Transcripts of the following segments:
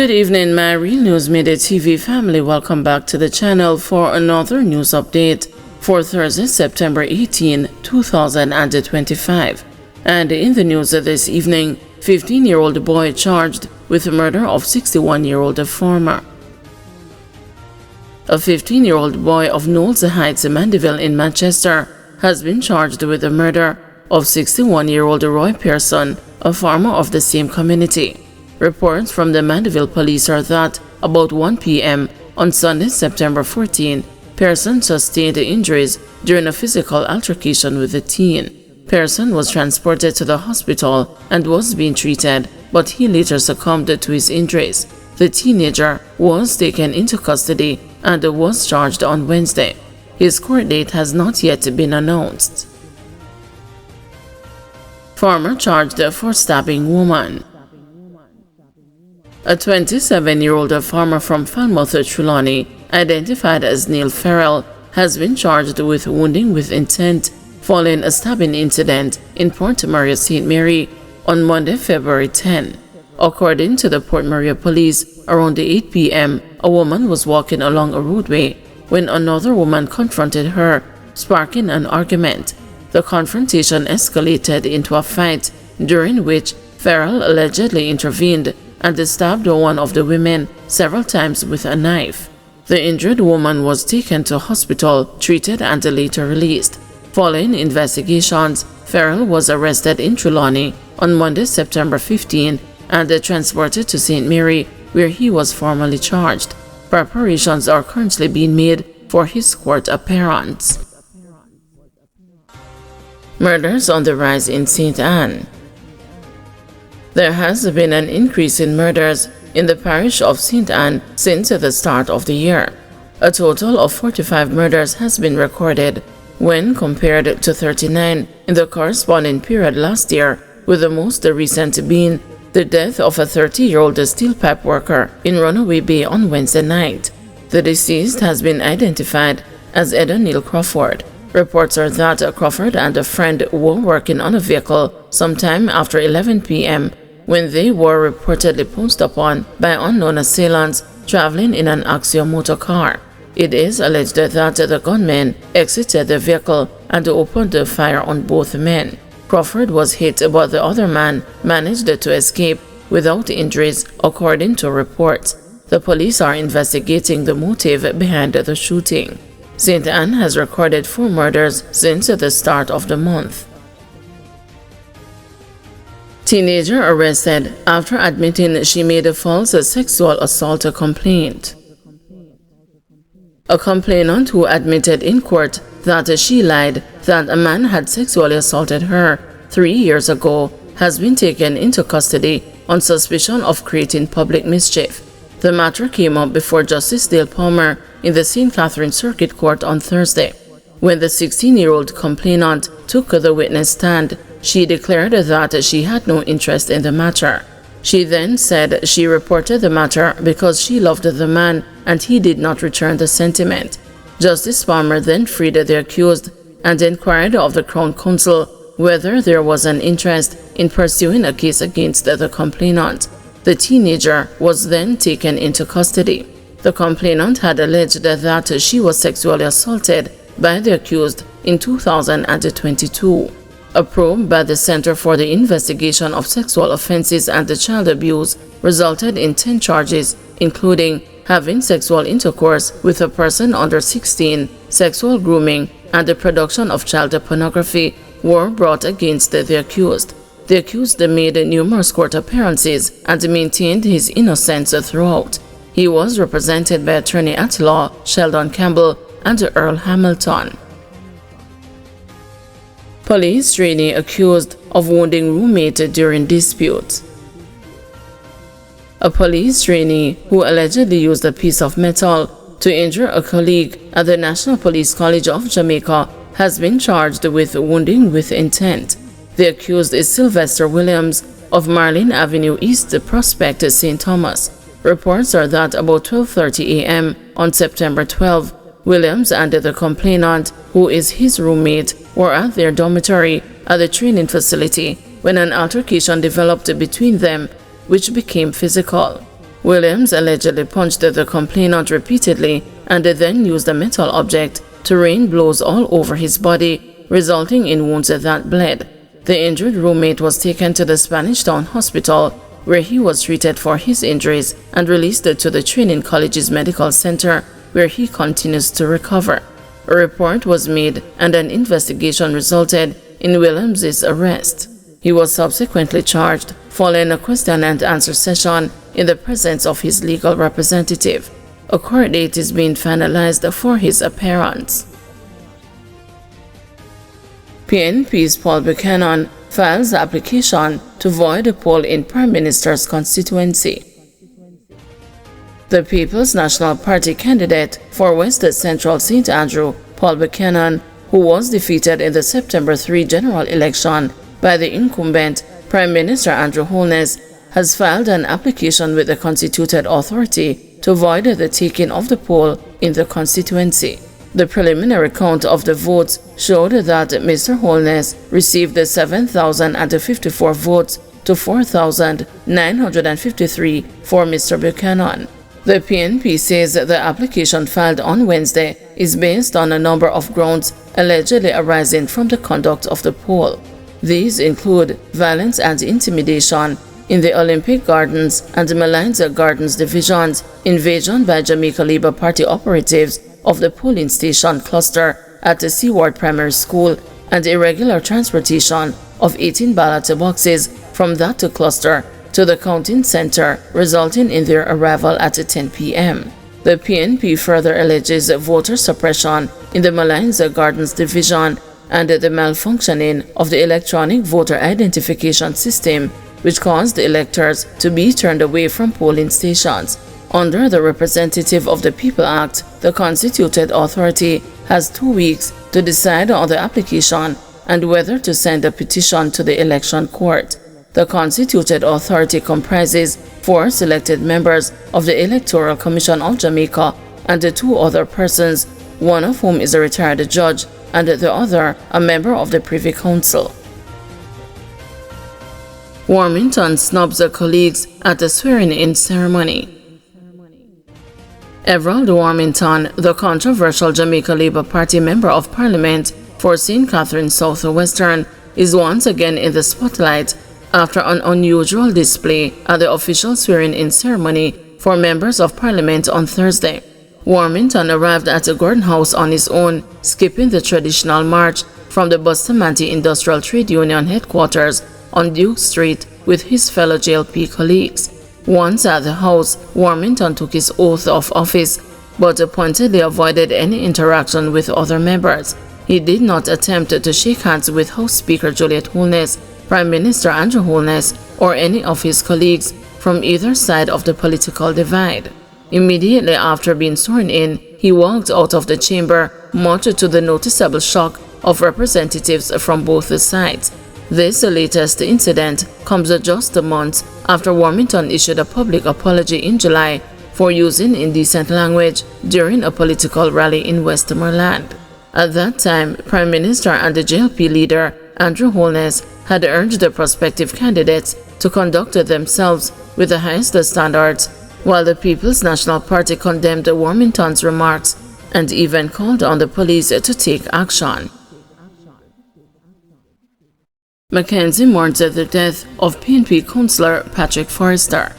Good evening, my Real News Midday TV family. Welcome back to the channel for another news update for Thursday, September 18, 2025. And in the news this evening, 15-year-old boy charged with the murder of 61-year-old farmer. A 15-year-old boy of Knowles Heights, Mandeville in Manchester, has been charged with the murder of 61-year-old Roy Pearson, a farmer of the same community. Reports from the Mandeville police are that about 1 p.m. on Sunday, September 14, Pearson sustained injuries during a physical altercation with the teen. Pearson was transported to the hospital and was being treated, but he later succumbed to his injuries. The teenager was taken into custody and was charged on Wednesday. His court date has not yet been announced. Farmer charged for stabbing woman. A 27-year-old farmer from Falmouth, Trelawney, identified as Neil Farrell, has been charged with wounding with intent following a stabbing incident in Port Maria, St. Mary on Monday, February 10. According to the Port Maria police, around 8 p.m., a woman was walking along a roadway when another woman confronted her, sparking an argument. The confrontation escalated into a fight, during which Farrell allegedly intervened and stabbed one of the women several times with a knife. The injured woman was taken to hospital, treated, and later released. Following investigations, Farrell was arrested in Trelawney on Monday, September 15, and transported to St. Mary, where he was formally charged. Preparations are currently being made for his court appearance. Murders on the rise in St. Anne. There has been an increase in murders in the parish of St. Anne since the start of the year. A total of 45 murders has been recorded, when compared to 39 in the corresponding period last year, with the most recent being the death of a 30-year-old steel pipe worker in Runaway Bay on Wednesday night. The deceased has been identified as Eda Neil Crawford. Reports are that Crawford and a friend were working on a vehicle sometime after 11 p.m. when they were reportedly pounced upon by unknown assailants traveling in an Axio motor car. It is alleged that the gunmen exited the vehicle and opened fire on both men. Crawford was hit, but the other man managed to escape without injuries, according to reports. The police are investigating the motive behind the shooting. St. Anne has recorded 4 murders since the start of the month. Teenager arrested after admitting she made a false sexual assault complaint. A complainant who admitted in court that she lied that a man had sexually assaulted her 3 years ago has been taken into custody on suspicion of creating public mischief. The matter came up before Justice Dale Palmer in the St. Catherine Circuit Court on Thursday. When the 16-year-old complainant took the witness stand, she declared that she had no interest in the matter. She then said she reported the matter because she loved the man and he did not return the sentiment. Justice Palmer then freed the accused and inquired of the Crown Counsel whether there was an interest in pursuing a case against the complainant. The teenager was then taken into custody. The complainant had alleged that she was sexually assaulted by the accused in 2022. A probe by the Center for the Investigation of Sexual Offenses and Child Abuse resulted in 10 charges, including having sexual intercourse with a person under 16, sexual grooming, and the production of child pornography were brought against the accused. The accused made numerous court appearances and maintained his innocence throughout. He was represented by attorney at law Sheldon Campbell and Earl Hamilton. Police trainee accused of wounding roommate during dispute. A police trainee who allegedly used a piece of metal to injure a colleague at the National Police College of Jamaica has been charged with wounding with intent. The accused is Sylvester Williams of Marlin Avenue East Prospect, St. Thomas. Reports are that about 12:30 a.m. on September 12, Williams and the complainant, who is his roommate, were at their dormitory at the training facility when an altercation developed between them, which became physical. Williams allegedly punched the complainant repeatedly and then used a metal object to rain blows all over his body, resulting in wounds that bled. The injured roommate was taken to the Spanish Town Hospital, where he was treated for his injuries and released to the Trainee College's medical center, where he continues to recover. A report was made and an investigation resulted in Williams' arrest. He was subsequently charged following a question and answer session in the presence of his legal representative. A court date is being finalized for his appearance. PNP's Paul Buchanan files application to void a poll in Prime Minister's constituency. The People's National Party candidate for West Central St. Andrew, Paul Buchanan, who was defeated in the September 3 general election by the incumbent Prime Minister Andrew Holness, has filed an application with the constituted authority to void the taking of the poll in the constituency. The preliminary count of the votes showed that Mr. Holness received 7,054 votes to 4,953 for Mr. Buchanan. The PNP says the application filed on Wednesday is based on a number of grounds allegedly arising from the conduct of the poll. These include violence and intimidation in the Olympic Gardens and Malines Gardens divisions, invasion by Jamaica Labour Party operatives of the polling station cluster at the Seaward Primary School, and irregular transportation of 18 ballot boxes from that cluster to the counting center, resulting in their arrival at 10 p.m. The PNP further alleges voter suppression in the Malines Gardens division and the malfunctioning of the electronic voter identification system, which caused electors to be turned away from polling stations. Under the Representative of the People Act, the constituted authority has 2 weeks to decide on the application and whether to send a petition to the election court. The constituted authority comprises 4 selected members of the Electoral Commission of Jamaica and 2 other persons, one of whom is a retired judge and the other a member of the Privy Council. Warmington snubs her colleagues at the swearing-in ceremony. Everald Warmington, the controversial Jamaica Labour Party Member of Parliament for St. Catharines South Western, is once again in the spotlight after an unusual display at the official swearing-in ceremony for members of Parliament on Thursday. Warmington arrived at the Gordon House on his own, skipping the traditional march from the Bustamante Industrial Trade Union headquarters on Duke Street with his fellow JLP colleagues. Once at the house, Warmington took his oath of office, but pointedly avoided any interaction with other members. He did not attempt to shake hands with House Speaker Juliet Holness, Prime Minister Andrew Holness, or any of his colleagues from either side of the political divide. Immediately after being sworn in, he walked out of the chamber, much to the noticeable shock of representatives from both sides. This latest incident comes just a month after Warmington issued a public apology in July for using indecent language during a political rally in Westmoreland. At that time, Prime Minister and the JLP leader, Andrew Holness, had urged the prospective candidates to conduct themselves with the highest standards, while the People's National Party condemned Warmington's remarks and even called on the police to take action. Mackenzie mourns the death of PNP councillor Patrick Forrester.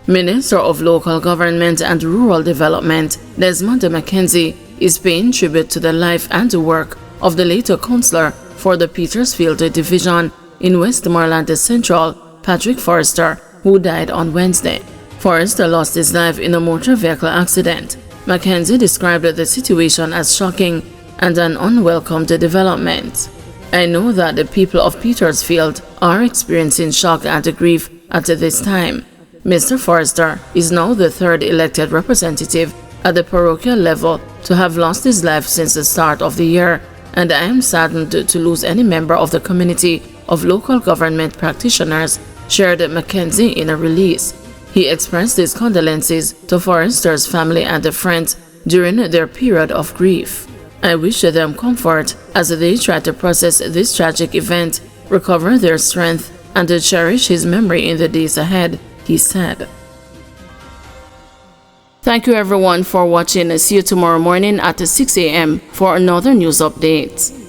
Minister of Local Government and Rural Development Desmond Mackenzie is paying tribute to the life and work of the late councillor for the Petersfield Division in Westmoreland Central, Patrick Forrester, who died on Wednesday. Forrester lost his life in a motor vehicle accident. Mackenzie described the situation as shocking and an unwelcome development. I know that the people of Petersfield are experiencing shock and grief at this time. Mr. Forrester is now the 3rd elected representative at the parochial level to have lost his life since the start of the year, and I am saddened to lose any member of the community of local government practitioners, shared Mackenzie in a release. He expressed his condolences to Forrester's family and friends during their period of grief. I wish them comfort as they try to process this tragic event, recover their strength, and cherish his memory in the days ahead, he said. Thank you everyone for watching. See you tomorrow morning at 6 a.m. for another news update.